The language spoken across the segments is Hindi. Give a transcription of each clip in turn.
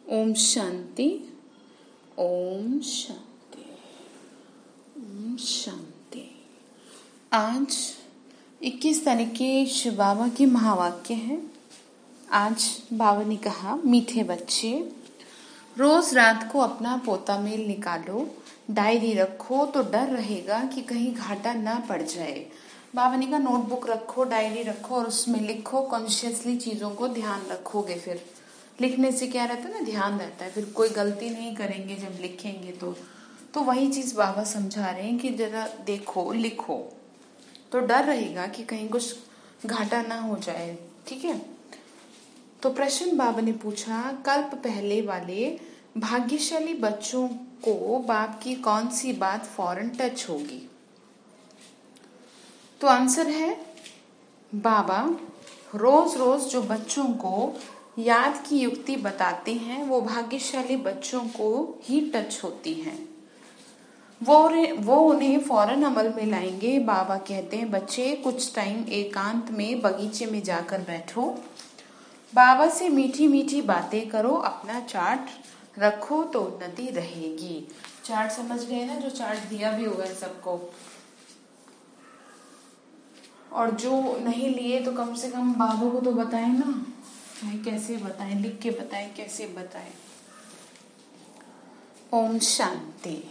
ओम शांति। ओम शांति। ओम शांति। आज 21 तारीख के शिव बाबा की महावाक्य है। आज बाबा ने कहा, मीठे बच्चे, रोज रात को अपना पोता मेल निकालो, डायरी रखो तो डर रहेगा कि कहीं घाटा ना पड़ जाए। बाबा ने कहा नोटबुक रखो, डायरी रखो और उसमें लिखो, कॉन्शियसली चीजों को ध्यान रखोगे। फिर लिखने से क्या रहता है ना, ध्यान रहता है, फिर कोई गलती नहीं करेंगे जब लिखेंगे तो वही चीज बाबा समझा रहे हैं कि जरा देखो, लिखो तो डर रहेगा कि कहीं कुछ घाटा ना हो जाए। ठीक है। तो प्रश्न बाबा ने पूछा, कल्प पहले वाले भाग्यशाली बच्चों को बाप की कौन सी बात फौरन टच होगी? तो आंसर है, बाबा रोज रोज जो बच्चों को याद की युक्ति बताते हैं वो भाग्यशाली बच्चों को ही टच होती हैं। वो उन्हें फौरन अमल में लाएंगे। बाबा कहते हैं, बच्चे कुछ टाइम एकांत में बगीचे में जाकर बैठो, बाबा से मीठी मीठी बातें करो, अपना चार्ट रखो तो उन्नति रहेगी। चार्ट समझ गए ना, जो चार्ट दिया भी होगा सबको, और जो नहीं लिए तो कम से कम बाबा को तो बताएं ना, कैसे बताएं, लिख के बताएं, कैसे बताएं। ओम शांति।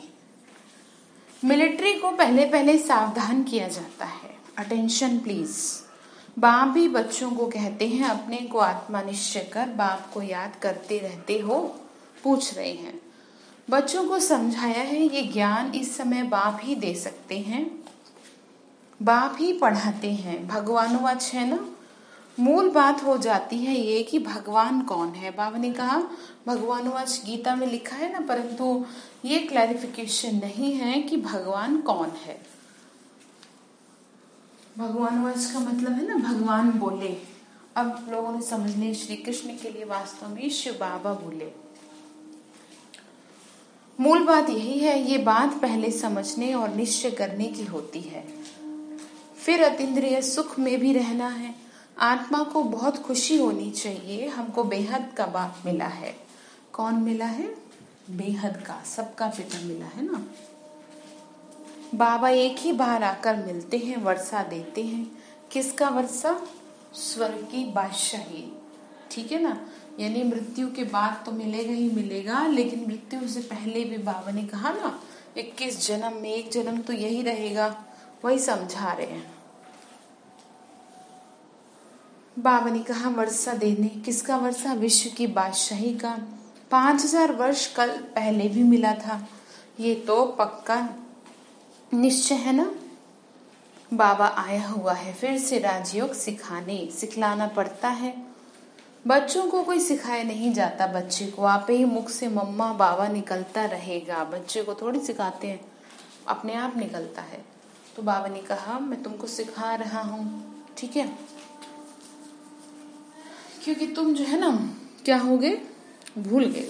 मिलिट्री को पहले पहले सावधान किया जाता है। Attention please. बाप भी बच्चों को कहते हैं, अपने को आत्मा निश्चय कर बाप को याद करते रहते हो? पूछ रहे हैं। बच्चों को समझाया है, ये ज्ञान इस समय बाप ही दे सकते हैं, बाप ही पढ़ाते हैं। भगवानुवाच है ना। मूल बात हो जाती है ये कि भगवान कौन है। बाबा ने कहा भगवानुवाच गीता में लिखा है ना, परंतु ये क्लैरिफिकेशन नहीं है कि भगवान कौन है। भगवानुवाच का मतलब है ना, भगवान बोले। अब लोगों ने समझ लिया श्री कृष्ण के लिए वास्तव में शिव बाबा बोले। मूल बात यही है, ये बात पहले समझने और निश्चय करने की होती है। फिर अतीन्द्रिय सुख में भी रहना है। आत्मा को बहुत खुशी होनी चाहिए, हमको बेहद का बाप मिला है। कौन मिला है? बेहद का, सबका पिता मिला है ना। बाबा एक ही बार आकर मिलते हैं, वर्षा देते हैं। किसका वर्षा? स्वर्ग की बादशाही। ठीक है ना। यानी मृत्यु के बाद तो मिलेगा ही मिलेगा, लेकिन मृत्यु से पहले भी बाबा ने कहा ना, 21 जन्म में एक जन्म तो यही रहेगा, वही समझा रहे हैं। बाबा ने कहा वर्षा देने, किसका वर्षा? विश्व की बादशाही का। 5000 वर्ष कल पहले भी मिला था, ये तो पक्का निश्चय है ना। बाबा आया हुआ है फिर से राजयोग सिखलाना पड़ता है। बच्चों को कोई सिखाया नहीं जाता, बच्चे को आप ही मुख से मम्मा बाबा निकलता रहेगा। बच्चे को थोड़ी सिखाते हैं, अपने आप निकलता है। तो बाबा ने कहा मैं तुमको सिखा रहा हूँ, ठीक है, क्योंकि तुम जो है ना क्या हो गए, भूल गए,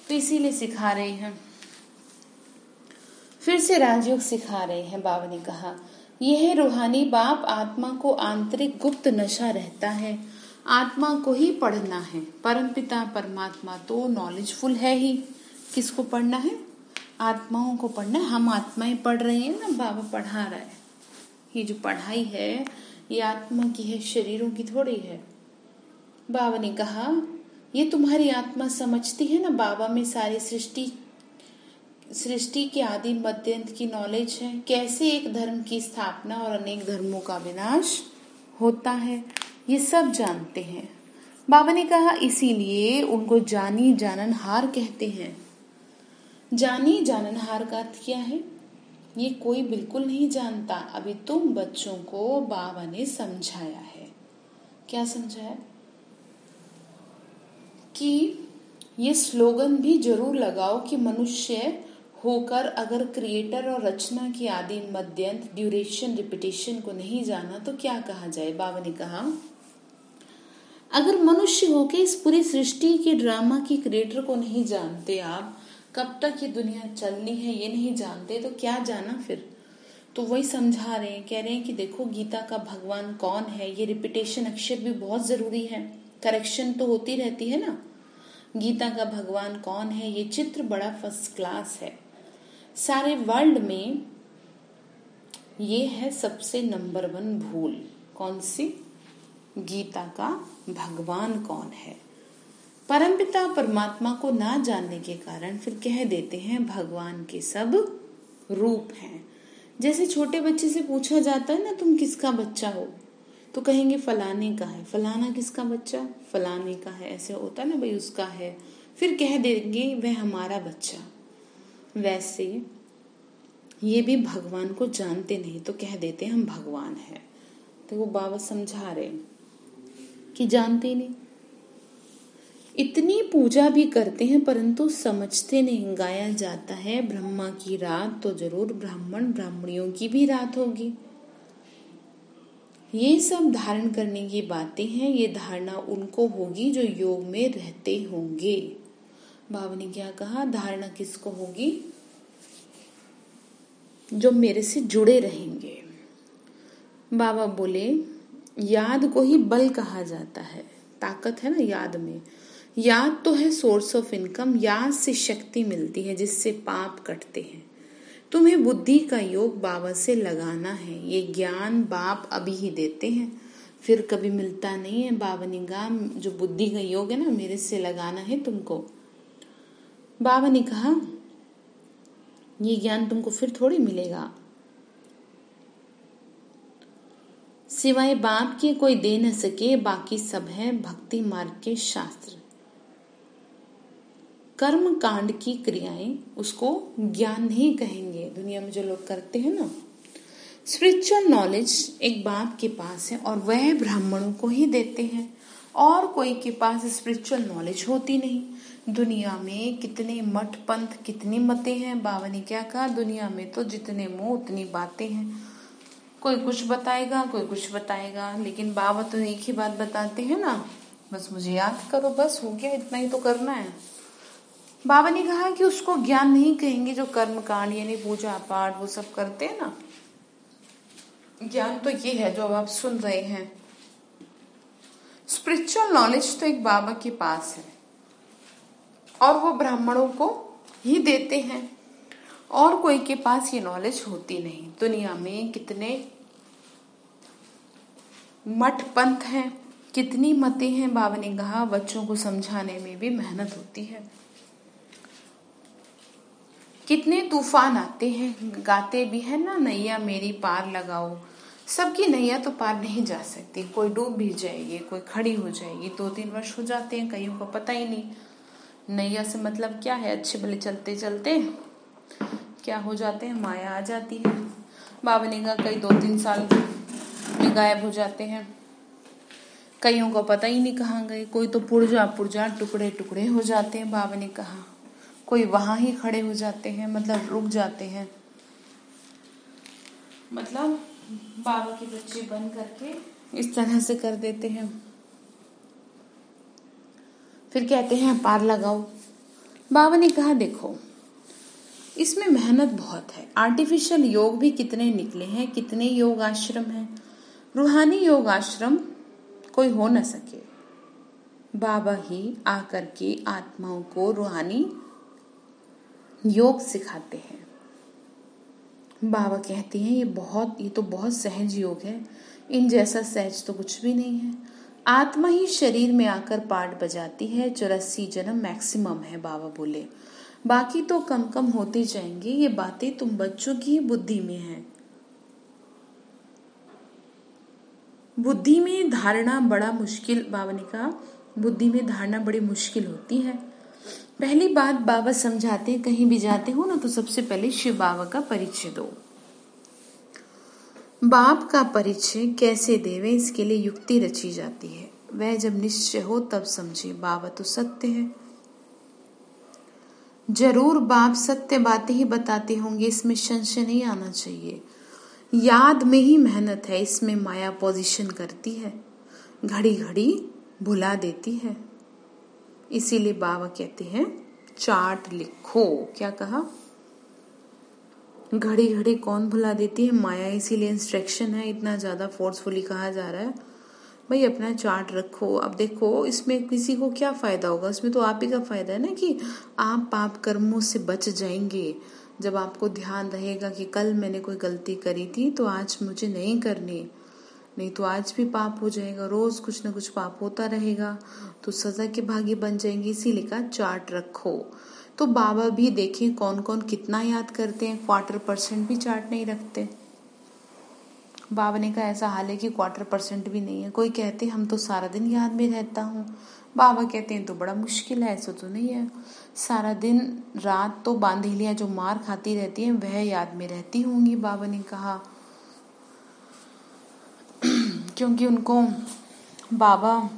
तो इसीलिए सिखा रहे हैं। फिर से राजयोग सिखा रहे हैं। बाबा ने कहा यह रूहानी बाप आत्मा को आंतरिक गुप्त नशा रहता है, आत्मा को ही पढ़ना है। परमपिता परमात्मा तो नॉलेजफुल है ही, किसको पढ़ना है? आत्माओं को पढ़ना है। हम आत्माएं पढ़ रहे हैं ना, बाबा पढ़ा रहा है। ये जो पढ़ाई है ये आत्मा की है, शरीरों की थोड़ी है। बाबा ने कहा ये तुम्हारी आत्मा समझती है ना, बाबा में सारी सृष्टि के आदि मध्य अंत की नॉलेज है, कैसे एक धर्म की स्थापना और अनेक धर्मों का विनाश होता है, ये सब जानते हैं। बाबा ने कहा इसीलिए उनको जानी जाननहार कहते हैं। जानी जाननहार का अर्थ क्या है? ये कोई बिल्कुल नहीं जानता। अभी तुम बच्चों को बाबा ने समझाया है। क्या समझाया? कि ये स्लोगन भी जरूर लगाओ कि मनुष्य होकर अगर क्रिएटर और रचना की आदि मध्यंत ड्यूरेशन रिपीटेशन को नहीं जाना तो क्या कहा जाए। बाबा ने कहा अगर मनुष्य होकर इस पूरी सृष्टि के ड्रामा की क्रिएटर को नहीं जानते, आप कब तक ये दुनिया चलनी है ये नहीं जानते, तो क्या जाना फिर। तो वही समझा रहे हैं, कह रहे हैं कि देखो गीता का भगवान कौन है। ये रिपीटेशन अक्षर भी बहुत जरूरी है, करेक्शन तो होती रहती है ना। गीता का भगवान कौन है, ये चित्र बड़ा फर्स्ट क्लास है। सारे वर्ल्ड में ये है सबसे नंबर 1 भूल। कौन सी? गीता का भगवान कौन है। परमपिता परमात्मा को ना जानने के कारण फिर कह देते हैं भगवान के सब रूप हैं। जैसे छोटे बच्चे से पूछा जाता है ना, तुम किसका बच्चा हो, तो कहेंगे फलाने का है। फलाना किसका बच्चा? फलाने का है। ऐसे होता है ना, भाई उसका है, फिर कह देंगे वह हमारा बच्चा। वैसे ये भी भगवान को जानते नहीं तो कह देते हम भगवान हैं। तो वो बाबा समझा रहे कि जानते ही नहीं, इतनी पूजा भी करते हैं परंतु समझते नहीं। गाया जाता है ब्रह्मा की रात तो जरूर ब्राह्मण ब्राह्मणियों की भी रात होगी। ये सब धारण करने की बातें हैं। ये धारणा उनको होगी जो योग में रहते होंगे। बाबा ने क्या कहा? धारणा किसको होगी? जो मेरे से जुड़े रहेंगे। बाबा बोले याद को ही बल कहा जाता है। ताकत है ना याद में। याद तो है सोर्स ऑफ इनकम। याद से शक्ति मिलती है जिससे पाप कटते हैं। तुम्हें बुद्धि का योग बाबा से लगाना है। ये ज्ञान बाप अभी ही देते हैं, फिर कभी मिलता नहीं है। बाबा ने कहा जो बुद्धि का योग है ना, मेरे से लगाना है तुमको। बाबा ने कहा ये ज्ञान तुमको फिर थोड़ी मिलेगा, सिवाय बाप के कोई दे न सके। बाकी सब है भक्ति मार्ग के शास्त्र। कर्म कांड की क्रियाएं उसको ज्ञान नहीं कहेंगे। दुनिया में जो लोग करते हैं ना, स्पिरिचुअल नॉलेज एक बाप के पास है और वह ब्राह्मणों को ही देते हैं, और कोई के पास स्पिरिचुअल नॉलेज होती नहीं। दुनिया में कितने मठ पंथ, कितनी मतें हैं। बाबा ने क्या कहा? दुनिया में तो जितने मुंह उतनी बातें हैं। कोई कुछ बताएगा, कोई कुछ बताएगा, लेकिन बाबा तो एक ही बात बताते हैं ना, बस मुझे याद करो, बस हो गया, इतना ही तो करना है। बाबा ने कहा कि उसको ज्ञान नहीं कहेंगे जो कर्म कांड यानी पूजा पाठ वो सब करते हैं ना। ज्ञान तो ये है जो अब आप सुन रहे हैं। स्पिरिचुअल नॉलेज तो एक बाबा के पास है और वो ब्राह्मणों को ही देते हैं, और कोई के पास ये नॉलेज होती नहीं। दुनिया में कितने मठ पंथ हैं, कितनी मतें हैं। बाबा ने कहा बच्चों को समझाने में भी मेहनत होती है। कितने तूफान आते हैं, गाते भी है ना, नैया मेरी पार लगाओ। सबकी नैया तो पार नहीं जा सकती। कोई डूब भी जाएगी, कोई खड़ी हो जाएगी। 2-3 वर्ष हो जाते हैं, कईयों को पता ही नहीं। नैया से मतलब क्या है? अच्छे भले चलते चलते क्या हो जाते हैं? माया आ जाती है। बाबा ने कहा कई 2-3 साल में गायब हो जाते हैं। कईयों को पता ही नहीं कहाँ गए। कोई तो पुर्जा पुर्जा टुकड़े टुकड़े हो जाते हैं। बाबा ने कहा कोई वहां ही खड़े हो जाते हैं, मतलब रुक जाते हैं। मतलब बाबा के बच्चे बन करके इस तरह से कर देते हैं। फिर कहते हैं पार लगाओ। बाबा ने कहा देखो इसमें मेहनत बहुत है। आर्टिफिशियल योग भी कितने निकले हैं, कितने योग आश्रम हैं। रूहानी योग आश्रम कोई हो न सके। बाबा ही आकर के आत्माओं को रूहानी योग सिखाते हैं। बाबा कहते हैं ये तो बहुत सहज योग है। इन जैसा सहज तो कुछ भी नहीं है। आत्मा ही शरीर में आकर पार्ट बजाती है। 84 जन्म मैक्सिमम है बाबा बोले, बाकी तो कम कम होते जाएंगे। ये बातें तुम बच्चों की बुद्धि में है। बुद्धि में धारणा बड़ा मुश्किल, बाबा ने कहा बुद्धि में धारणा बड़ी मुश्किल होती है। पहली बात बाबा समझाते हैं, कहीं भी जाते हो ना तो सबसे पहले शिव बाबा का परिचय दो। बाप का परिचय कैसे देवे इसके लिए युक्ति रची जाती है। वह जब निश्चय हो तब समझे बाबा तो सत्य है। जरूर बाप सत्य बातें ही बताते होंगे, इसमें संशय नहीं आना चाहिए। याद में ही मेहनत है, इसमें माया पोजीशन करती है, घड़ी घड़ी भुला देती है। इसीलिए बाबा कहते हैं चार्ट लिखो। क्या कहा? घड़ी घड़ी कौन भुला देती है? माया। इसीलिए इंस्ट्रक्शन है, इतना ज्यादा फोर्सफुली कहा जा रहा है भाई अपना चार्ट रखो। अब देखो इसमें किसी को क्या फायदा होगा, इसमें तो आप ही का फायदा है ना कि आप पाप कर्मों से बच जाएंगे। जब आपको ध्यान रहेगा कि कल मैंने कोई गलती करी थी तो आज मुझे नहीं करनी, नहीं तो आज भी पाप हो जाएगा, रोज कुछ ना कुछ पाप होता रहेगा, तो सजा के भागी बन जाएंगे। इसीलिए कहा चार्ट रखो। तो बाबा भी देखें कौन कौन कितना याद करते हैं, 1/4% भी चार्ट नहीं रखते। बाबा ने कहा ऐसा हाल है कि 1/4% भी नहीं है। कोई कहते हम तो सारा दिन याद में रहता हूँ, बाबा कहते हैं तो बड़ा मुश्किल है, ऐसा तो नहीं है। सारा दिन रात तो बांधेलियां जो मार खाती रहती हैं वह याद में रहती होंगी, बाबा ने कहा, क्योंकि उनको बाबा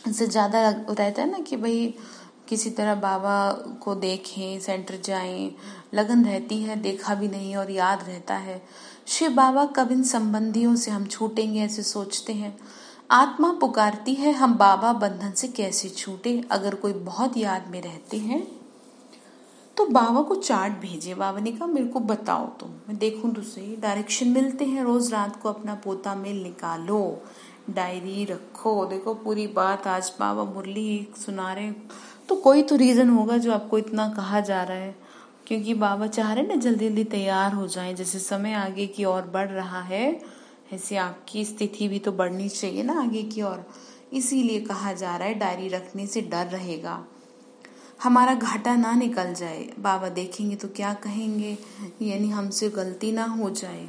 से ज़्यादा रहता है ना कि भाई किसी तरह बाबा को देखें, सेंटर जाएं, लगन रहती है, देखा भी नहीं और याद रहता है। शिव बाबा कब इन संबंधियों से हम छूटेंगे, ऐसे सोचते हैं। आत्मा पुकारती है हम बाबा बंधन से कैसे छूटे। अगर कोई बहुत याद में रहते हैं तो बाबा को चार्ट भेजे। बाबा ने कहा मेरे को बताओ तुम, मैं देखूं तो सही। डायरेक्शन मिलते हैं, रोज रात को अपना पोता मेल निकालो, डायरी रखो। देखो पूरी बात आज बाबा मुरली सुना रहे, तो कोई तो रीजन होगा जो आपको इतना कहा जा रहा है, क्योंकि बाबा चाह रहे ना जल्दी जल्दी तैयार हो जाएं। जैसे समय आगे की ओर बढ़ रहा है, ऐसे आपकी स्थिति भी तो बढ़नी चाहिए ना आगे की ओर। इसीलिए कहा जा रहा है डायरी रखने से डर रहेगा, हमारा घाटा ना निकल जाए। बाबा देखेंगे तो क्या कहेंगे, यानी हमसे गलती ना हो जाए,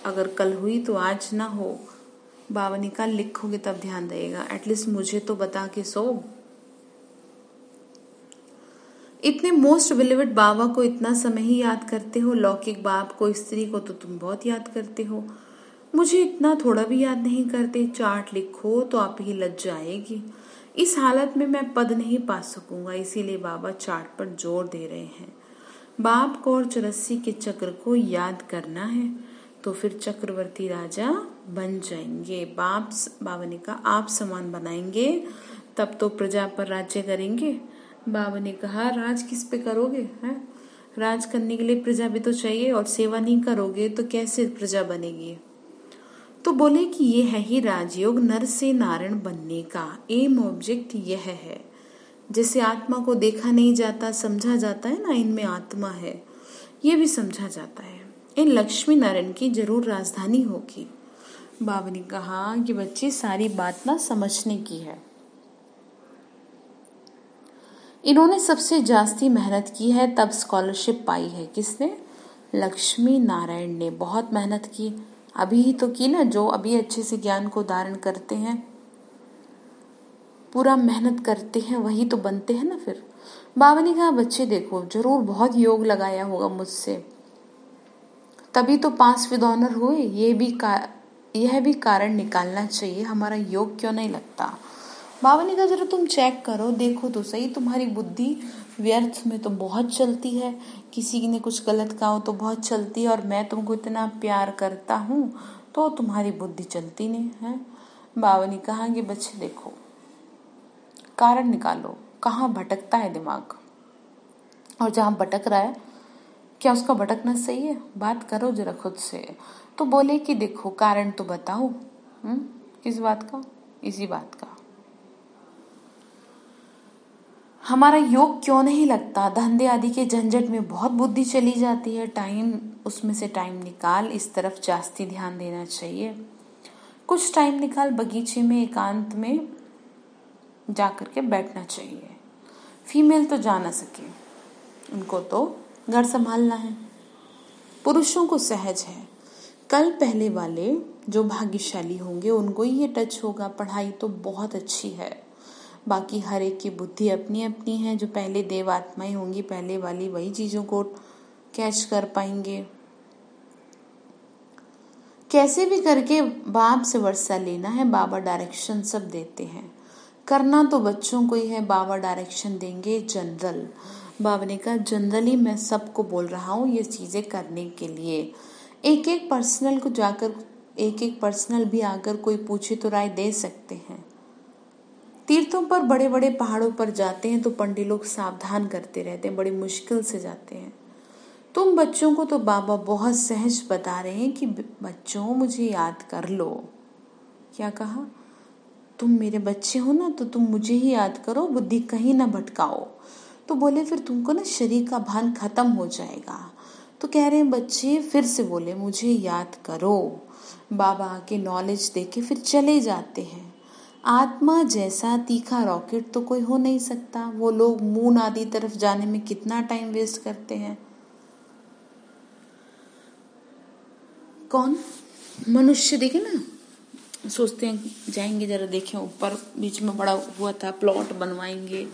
अगर कल हुई तो आज ना हो। बाबा ने कहा लिखोगे तब ध्यान रहेगा, एटलीस्ट मुझे तो बता के सो। इतने मोस्ट बिलीवेड बाबा को इतना समय ही याद करते हो, लौकिक बाप को, स्त्री को तो तुम बहुत याद करते हो, मुझे इतना थोड़ा भी याद नहीं करते। चार्ट लिखो तो आप ही लज जाएगी। इस हालत में मैं पद नहीं पा सकूंगा, इसीलिए बाबा चार्ट पर जोर दे रहे हैं। बाप को और 84 के चक्र को याद करना है तो फिर चक्रवर्ती राजा बन जाएंगे। बाबा ने कहा आप समान बनाएंगे तब तो प्रजा पर राज्य करेंगे। बाबा ने कहा राज किस पे करोगे हैं? राज करने के लिए प्रजा भी तो चाहिए, और सेवा नहीं करोगे तो कैसे प्रजा बनेगी। तो बोले कि ये है ही राजयोग, नर से नारायण बनने का एम ऑब्जेक्ट यह है। जैसे आत्मा को देखा नहीं जाता, समझा जाता है ना इनमें आत्मा है, ये भी समझा जाता है। इन लक्ष्मी नारायण की जरूर राजधानी होगी। बाबा ने कहा कि बच्चे सारी बात ना समझने की है। इन्होंने सबसे जास्ती मेहनत की है तब स्कॉलरशिप पाई है। किसने? लक्ष्मी नारायण ने बहुत मेहनत की, अभी ही तो की ना। जो अभी अच्छे से ज्ञान को धारण करते हैं, पूरा मेहनत करते हैं, वही तो बनते हैं ना फिर। बाबा ने कहा बच्चे देखो जरूर बहुत योग लगाया होगा मुझसे, तभी तो 5 विद ऑनर हुए। यह भी कारण निकालना चाहिए, हमारा योग क्यों नहीं लगता। बाबा ने कहा जरा तुम चेक करो, देखो तो सही, तुम्हारी बुद्धि व्यर्थ में तो बहुत चलती है, किसी ने कुछ गलत कहा हो तो बहुत चलती है, और मैं तुमको इतना प्यार करता हूँ तो तुम्हारी बुद्धि चलती नहीं है। बाबा ने कहा कि बच्चे देखो कारण निकालो, कहाँ भटकता है दिमाग, और जहाँ भटक रहा है क्या उसका भटकना सही है, बात करो जरा खुद से। तो बोले कि देखो कारण तो बताओ। किस बात का? इसी बात का, हमारा योग क्यों नहीं लगता। धंधे आदि के झंझट में बहुत बुद्धि चली जाती है, उसमें से टाइम निकाल इस तरफ जास्ती ध्यान देना चाहिए। कुछ टाइम निकाल बगीचे में एकांत में जाकर के बैठना चाहिए। फीमेल तो जा ना सके, उनको तो घर संभालना है, पुरुषों को सहज है। कल पहले वाले जो भाग्यशाली होंगे उनको ही ये टच होगा। पढ़ाई तो बहुत अच्छी है, बाकी हर एक की बुद्धि अपनी अपनी है। जो पहले देव आत्माएं होंगी पहले वाली, वही चीजों को कैच कर पाएंगे। कैसे भी करके बाप से वर्षा लेना है, बाबा डायरेक्शन सब देते हैं। करना तो बच्चों को ही है, बाबा डायरेक्शन देंगे जनरल। बाबा ने कहा जनरली मैं सबको बोल रहा हूँ ये चीजें करने के लिए। एक एक पर्सनल को जाकर, एक एक पर्सनल भी आकर कोई पूछे तो राय दे सकते हैं। तीर्थों पर, बड़े बड़े पहाड़ों पर जाते हैं तो पंडित लोग सावधान करते रहते हैं, बड़ी मुश्किल से जाते हैं। तुम बच्चों को तो बाबा बहुत सहज बता रहे हैं कि बच्चों मुझे याद कर लो। क्या कहा? तुम मेरे बच्चे हो ना, तो तुम मुझे ही याद करो, बुद्धि कहीं ना भटकाओ। तो बोले फिर तुमको ना शरीर का भान खत्म हो जाएगा। तो कह रहे हैं बच्चे फिर से बोले मुझे याद करो। बाबा आके नॉलेज देके फिर चले जाते हैं। आत्मा जैसा तीखा रॉकेट तो कोई हो नहीं सकता। वो लोग मून आदि तरफ जाने में कितना टाइम वेस्ट करते हैं। कौन? मनुष्य। देखे ना, सोचते हैं जाएंगे जरा देखें ऊपर, बीच में बड़ा हुआ था, प्लॉट बनवाएंगे।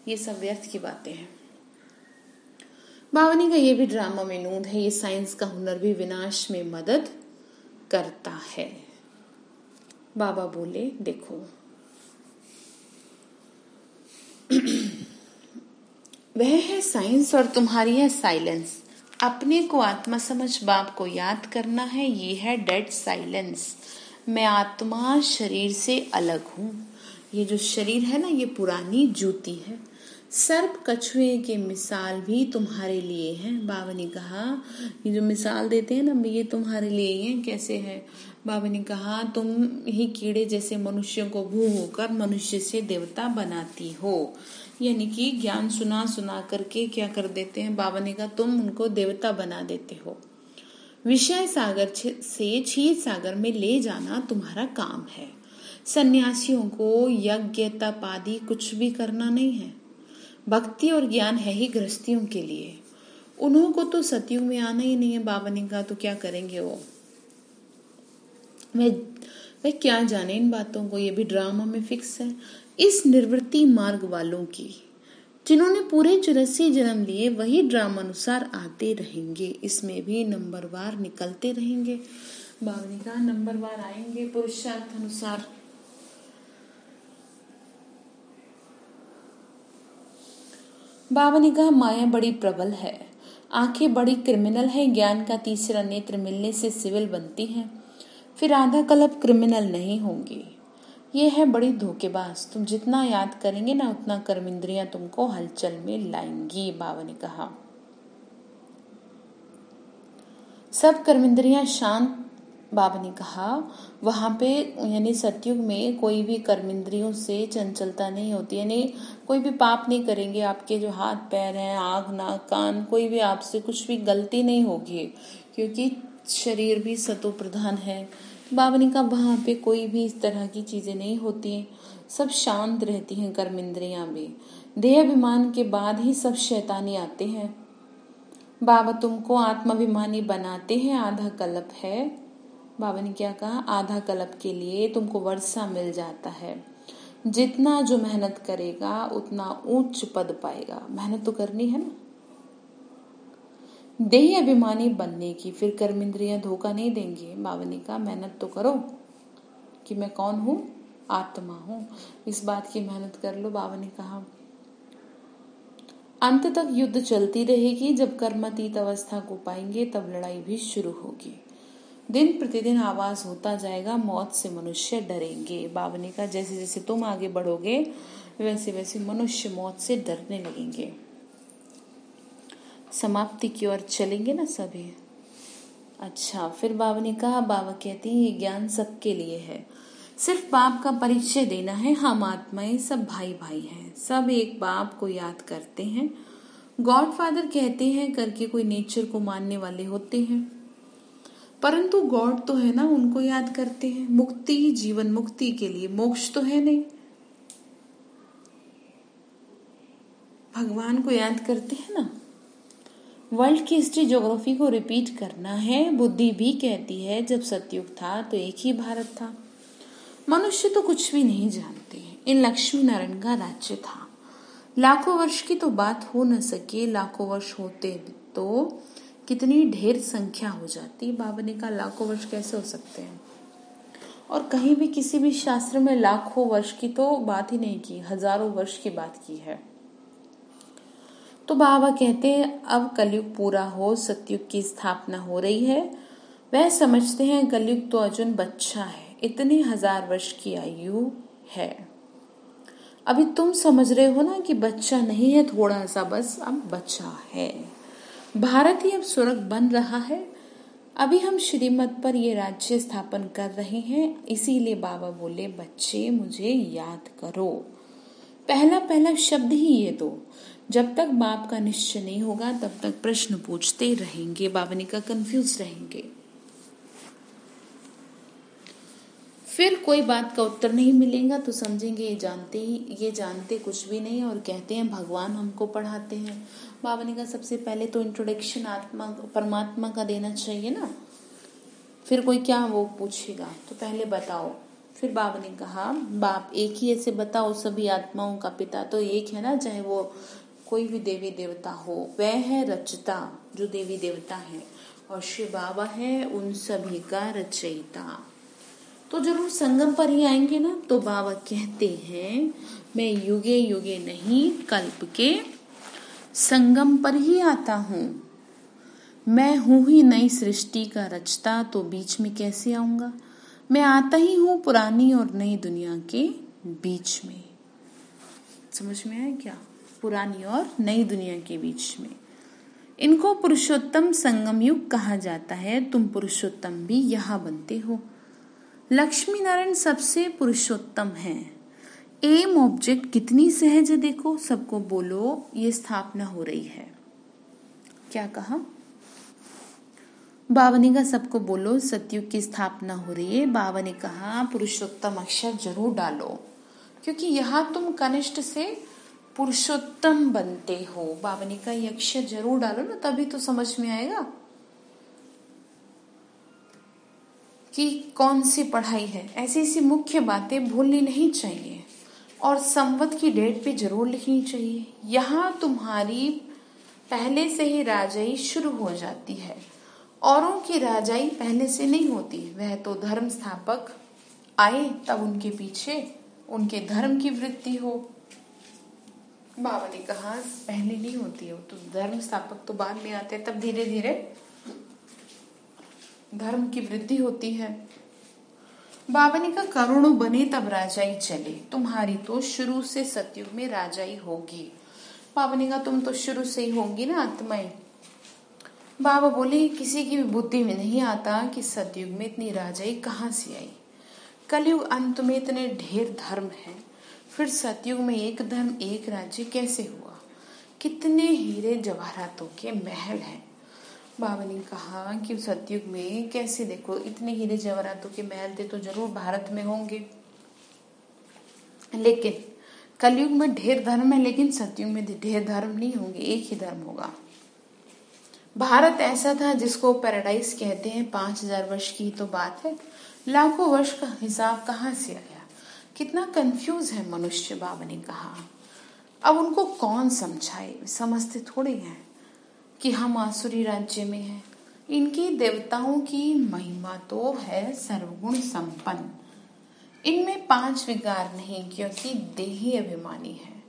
ये सब व्यर्थ की बातें हैं। बावनी का ये भी ड्रामा में नूंद है। ये साइंस का हुनर भी विनाश में मदद करता है। बाबा बोले देखो वह है साइंस और तुम्हारी है साइलेंस। अपने को आत्मा समझ बाप को याद करना है, ये है डेड साइलेंस। मैं आत्मा शरीर से अलग हूँ। ये जो शरीर है ना, ये पुरानी जूती है। सर्प कछुए के मिसाल भी तुम्हारे लिए हैं। बाबा ने कहा ये जो मिसाल देते हैं ना, ये तुम्हारे लिए ही है। कैसे है? बाबा ने कहा तुम ही कीड़े जैसे मनुष्यों को भू होकर मनुष्य से देवता बनाती हो। यानी कि ज्ञान सुना सुना करके क्या कर देते हैं? बाबा ने कहा तुम उनको देवता बना देते हो। विषय सागर से क्षीर सागर में ले जाना तुम्हारा काम है। सन्यासियों को यज्ञ तप आदि कुछ भी करना नहीं है। भक्ति और ज्ञान है ही गृहस्थियों के लिए। उन्हों को तो सतयुग में आना ही नहीं है। बाबा ने कहा तो क्या करेंगे वो? वे क्या जाने इन बातों को। ये भी ड्रामा में फिक्स है। इस निर्वृत्ति मार्ग वालों की, जिन्होंने पूरे 84 जन्म लिए, वही ड्रामा अनुसार आते रहेंगे। इसमें भी नंबरवार निकलते रहेंगे। बाबा ने कहा नंबरवार आएंगे पुरुषार्थ अनुसार। बाबा ने कहा माया बड़ी प्रबल है, आंखें बड़ी क्रिमिनल है। ज्ञान का तीसरा नेत्र मिलने से सिविल बनती है, फिर आधा कल्प क्रिमिनल नहीं होंगी। ये है बड़ी धोखेबाज। तुम जितना याद करेंगे ना, उतना कर्म इंद्रियां तुमको हलचल में लाएंगी। बाबा ने कहा सब कर्म इंद्रियां शांत। बाबा ने कहा वहां पे यानी सतयुग में कोई भी कर्म इंद्रियों से चंचलता नहीं होती। यानी कोई भी पाप नहीं करेंगे। आपके जो हाथ पैर हैं, आँख नाक कान, कोई भी आपसे कुछ भी गलती नहीं होगी, क्योंकि शरीर भी सतो प्रधान है। बाबा ने कहा वहां पे कोई भी इस तरह की चीजें नहीं होती। सब शांत रहती हैं कर्म इंद्रियां भी। देह अभिमान के बाद ही सब शैतानी आते हैं। बाबा तुमको आत्माभिमानी बनाते हैं। आधा कल्प है। बाबा ने क्या कहा? आधा कल्प के लिए तुमको वर्षा मिल जाता है। जितना जो मेहनत करेगा उतना उच्च पद पाएगा। मेहनत तो करनी है ना। देह अभिमानी बनने की, फिर कर्म इंद्रियां धोखा नहीं देंगे। बाबा ने कहा मेहनत तो करो कि मैं कौन हूँ? आत्मा हूँ। इस बात की मेहनत कर लो। बाबा ने कहा अंत तक युद्ध चलती रहेगी। जब कर्मातीत अवस्था को पाएंगे तब लड़ाई भी शुरू होगी। दिन प्रतिदिन आवाज होता जाएगा, मौत से मनुष्य डरेंगे। बाबा ने कहा जैसे जैसे तुम आगे बढ़ोगे वैसे वैसे मनुष्य मौत से डरने लगेंगे। समाप्ति की ओर चलेंगे ना सभी। अच्छा, फिर बाबा ने कहा, बाबा कहते हैं ये ज्ञान सबके लिए है, सिर्फ बाप का परिचय देना है। हम आत्माएं सब भाई भाई हैं, सब एक बाप को याद करते हैं। गॉडफादर कहते हैं करके कोई नेचर को मानने वाले होते हैं, परंतु गॉड तो है ना, उनको याद करते हैं। मुक्ति, जीवन मुक्ति के लिए मोक्ष तो है नहीं, भगवान को याद करते हैं ना। वर्ल्ड की हिस्ट्री ज्योग्राफी को रिपीट करना है। बुद्धि भी कहती है जब सतयुग था तो एक ही भारत था। मनुष्य तो कुछ भी नहीं जानते। इन लक्ष्मी नारायण का राज्य था। लाखों वर्ष की तो बात हो न सके, लाखों वर्ष होते तो कितनी ढेर संख्या हो जाती। बाबा ने कहा लाखों वर्ष कैसे हो सकते हैं? और कहीं भी किसी भी शास्त्र में लाखों वर्ष की तो बात ही नहीं की, हजारों वर्ष की बात की है। तो बाबा कहते हैं अब कलयुग पूरा हो, सतयुग की स्थापना हो रही है। वह समझते हैं कलयुग तो अर्जुन बच्चा है, इतने 1000 वर्ष की आयु है। अभी तुम समझ रहे हो ना कि बच्चा नहीं है, थोड़ा सा बस अब बच्चा है। भारत ही अब स्वर्ग बन रहा है। अभी हम श्रीमत पर ये राज्य स्थापन कर रहे हैं, इसीलिए बाबा बोले बच्चे मुझे याद करो। पहला पहला शब्द ही ये दो। जब तक बाप का निश्चय नहीं होगा तब तक प्रश्न पूछते रहेंगे, बाबा ने कहा कंफ्यूज रहेंगे। फिर कोई बात का उत्तर नहीं मिलेगा तो समझेंगे ये जानते कुछ भी नहीं और कहते हैं भगवान हमको पढ़ाते हैं। बाबा ने कहा सबसे पहले तो इंट्रोडक्शन आत्मा परमात्मा का देना चाहिए ना, फिर कोई क्या वो पूछेगा, तो पहले बताओ। फिर बाबा ने कहा बाप एक ही ऐसे बताओ, सभी आत्माओं का पिता तो एक है ना, चाहे वो कोई भी देवी देवता हो, वह है रचता जो देवी देवता है, और शिव बाबा है उन सभी का रचयिता। तो जरूर संगम पर ही आएंगे ना, तो बाबा कहते हैं मैं युगे युगे नहीं कल्प के संगम पर ही आता हूँ। मैं हूँ ही नई सृष्टि का रचता, तो बीच में कैसे आऊंगा। मैं आता ही हूँ पुरानी और नई दुनिया के बीच में। समझ में आया क्या? पुरानी और नई दुनिया के बीच में। इनको पुरुषोत्तम संगम युग कहा जाता है। तुम पुरुषोत्तम भी यहाँ बनते हो। लक्ष्मी नारायण सबसे पुरुषोत्तम है। एम ऑब्जेक्ट कितनी सहज है देखो। सबको बोलो ये स्थापना हो रही है। क्या कहा? बाबा ने कहा सबको बोलो सतयुग की स्थापना हो रही है। बाबा ने कहा पुरुषोत्तम अक्षर जरूर डालो, क्योंकि यहाँ तुम कनिष्ठ से पुरुषोत्तम बनते हो। बाबा ने कहा ये अक्षर जरूर डालो ना, तभी तो समझ में आएगा कि कौन सी पढ़ाई है। ऐसी ऐसी मुख्य बातें भूलनी नहीं चाहिए और संवत की डेट पे जरूर लिखनी चाहिए। यहाँ तुम्हारी पहले से ही राजाई शुरू हो जाती है। औरों की राजाई पहले से नहीं होती। वह तो धर्म स्थापक आए तब उनके पीछे उनके धर्म की वृद्धि हो। बाबा ने कहा पहले नहीं होती है, तो धर्म स्थापक तो बाद में आते हैं, तब धीरे धीरे धर्म की वृद्धि होती है। बाबा ने कहा करोड़ों बने तब राजाई चले। तुम्हारी तो शुरू से सतयुग में राजाई होगी। बाबा ने कहा तुम तो शुरू से ही होंगी ना आत्माएं। बाबा बोले किसी की भी बुद्धि में नहीं आता कि सतयुग में इतनी राजाई कहाँ से आई। कलयुग अंत में इतने ढेर धर्म हैं, फिर सतयुग में एक धर्म एक राज्य कैसे हुआ। कितने हीरे जवाहरातों के महल हैं। बाबा ने कहा कि सतयुग में कैसे, देखो इतने हीरे जवाहरातों के महल थे तो जरूर भारत में होंगे, लेकिन कलयुग में ढेर धर्म है, लेकिन सतयुग में ढेर धर्म नहीं होंगे, एक ही धर्म होगा। भारत ऐसा था जिसको पैराडाइज कहते हैं। 5000 वर्ष की तो बात है, लाखों वर्ष का हिसाब कहाँ से आया। कितना कंफ्यूज है मनुष्य। बाबा ने कहा अब उनको कौन समझाए, समझते थोड़े हैं कि हम आसुरी राज्य में हैं। इनकी देवताओं की महिमा तो है सर्वगुण संपन्न। इनमें 5 विकार नहीं, क्योंकि देही अभिमानी है।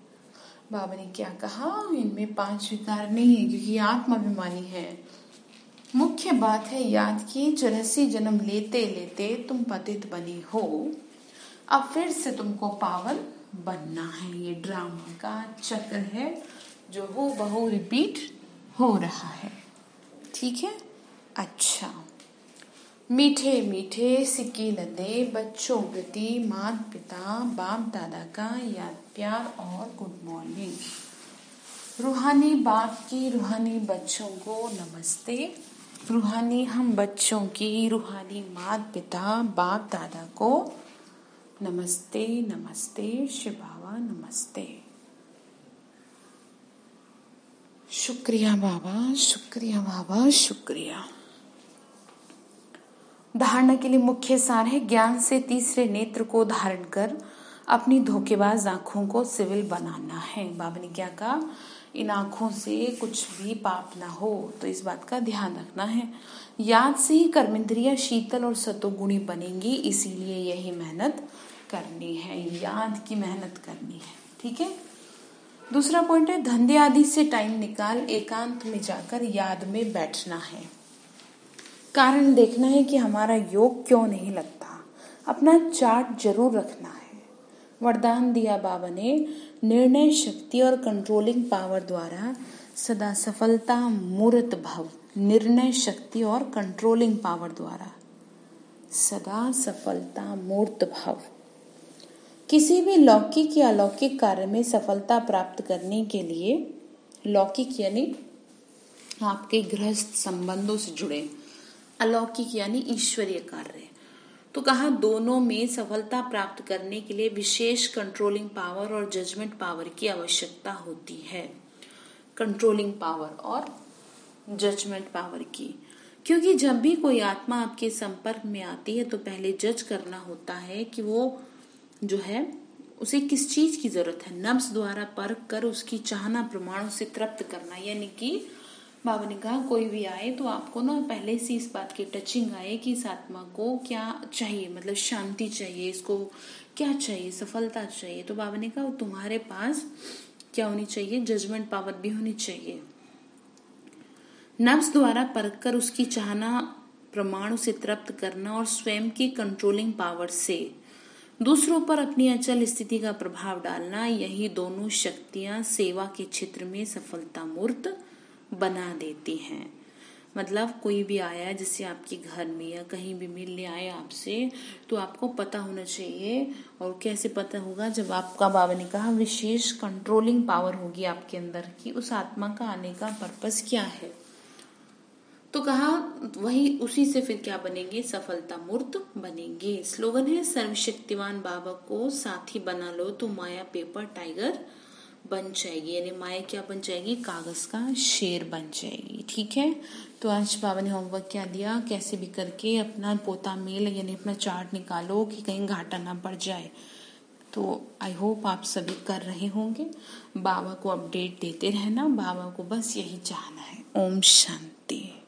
बाबा ने क्या कहा, इनमें 5 विकार नहीं है क्योंकि आत्माभिमानी है। मुख्य बात है याद की 84 जन्म लेते लेते तुम पतित बने हो, अब फिर से तुमको पावन बनना है। ये ड्रामा का चक्र है जो हो बहु रिपीट हो रहा है। ठीक है। अच्छा, मीठे मीठे सिक्के लदे बच्चों प्रति माता पिता बाप दादा का याद प्यार और गुड मॉर्निंग। रूहानी बाप की रूहानी बच्चों को नमस्ते। रूहानी हम बच्चों की रूहानी माता पिता बाप दादा को नमस्ते नमस्ते। शिव बाबा नमस्ते। शुक्रिया बाबा, शुक्रिया बाबा, शुक्रिया। धारणा के लिए मुख्य सार है ज्ञान से तीसरे नेत्र को धारण कर अपनी धोखेबाज आंखों को सिविल बनाना है। बाबा ने क्या कहा, इन आंखों से कुछ भी पाप ना हो, तो इस बात का ध्यान रखना है। याद से ही कर्मेंद्रियां शीतल और सतोगुणी बनेंगी, इसीलिए यही मेहनत करनी है, याद की मेहनत करनी है। ठीक है। दूसरा पॉइंट है धंधे आदि से टाइम निकाल एकांत में जाकर याद में बैठना है। कारण देखना है कि हमारा योग क्यों नहीं लगता। अपना चार्ट जरूर रखना है। वरदान दिया बाबा ने, निर्णय शक्ति और कंट्रोलिंग पावर द्वारा सदा सफलता मूर्त भव। निर्णय शक्ति और कंट्रोलिंग पावर द्वारा। सदा सफलता मूर्त भाव। किसी भी लौकिक या अलौकिक कार्य में सफलता प्राप्त करने के लिए, लौकिक यानी आपके गृहस्थ संबंधों से जुड़े, अलौकिक यानी ईश्वरीय कार्य, तो कहा दोनों में सफलता प्राप्त करने के लिए विशेष कंट्रोलिंग पावर और जजमेंट पावर की आवश्यकता होती है। कंट्रोलिंग पावर और जजमेंट पावर की, क्योंकि जब भी कोई आत्मा आपके संपर्क में आती है तो पहले जज करना होता है कि वो जो है उसे किस चीज की जरूरत है। नब्ज द्वारा परख कर उसकी चाहना प्रमाणों से तृप्त करना, यानी कि बाबा ने कहा कोई भी आए तो आपको ना पहले से इस बात की टचिंग आए कि इस आत्मा को क्या चाहिए, मतलब शांति चाहिए, इसको क्या चाहिए, सफलता चाहिए। तो बाबा ने कहा तुम्हारे पास क्या होनी चाहिए, जजमेंट पावर भी होनी चाहिए। नफ्स द्वारा परख कर उसकी चाहना प्रमाणों से तृप्त करना और स्वयं की कंट्रोलिंग पावर से दूसरों पर अपनी अचल स्थिति का प्रभाव डालना, यही दोनों शक्तियां सेवा के क्षेत्र में सफलता मूर्त बना देती हैं। मतलब कोई भी आया जैसे आपके घर में या कहीं भी मिलने आए आपसे, तो आपको पता होना चाहिए। और कैसे पता होगा, जब आपका बाबा ने कहा विशेष कंट्रोलिंग पावर होगी आपके अंदर कि उस आत्मा का आने का पर्पस क्या है। तो कहा वही उसी से फिर क्या बनेंगे, सफलता मूर्त बनेंगे। स्लोगन है सर्वशक्तिवान बाबा को साथी बना लो तो माया पेपर टाइगर बन जाएगी, यानी माया क्या बन जाएगी, कागज का शेर बन जाएगी। ठीक है, तो आज बाबा ने होमवर्क क्या दिया, कैसे भी करके अपना पोता मेल यानी अपना चार्ट निकालो कि कहीं घाटा ना पड़ जाए। तो आई होप आप सभी कर रहे होंगे। बाबा को अपडेट देते रहना, बाबा को बस यही चाहना है। ओम शांति।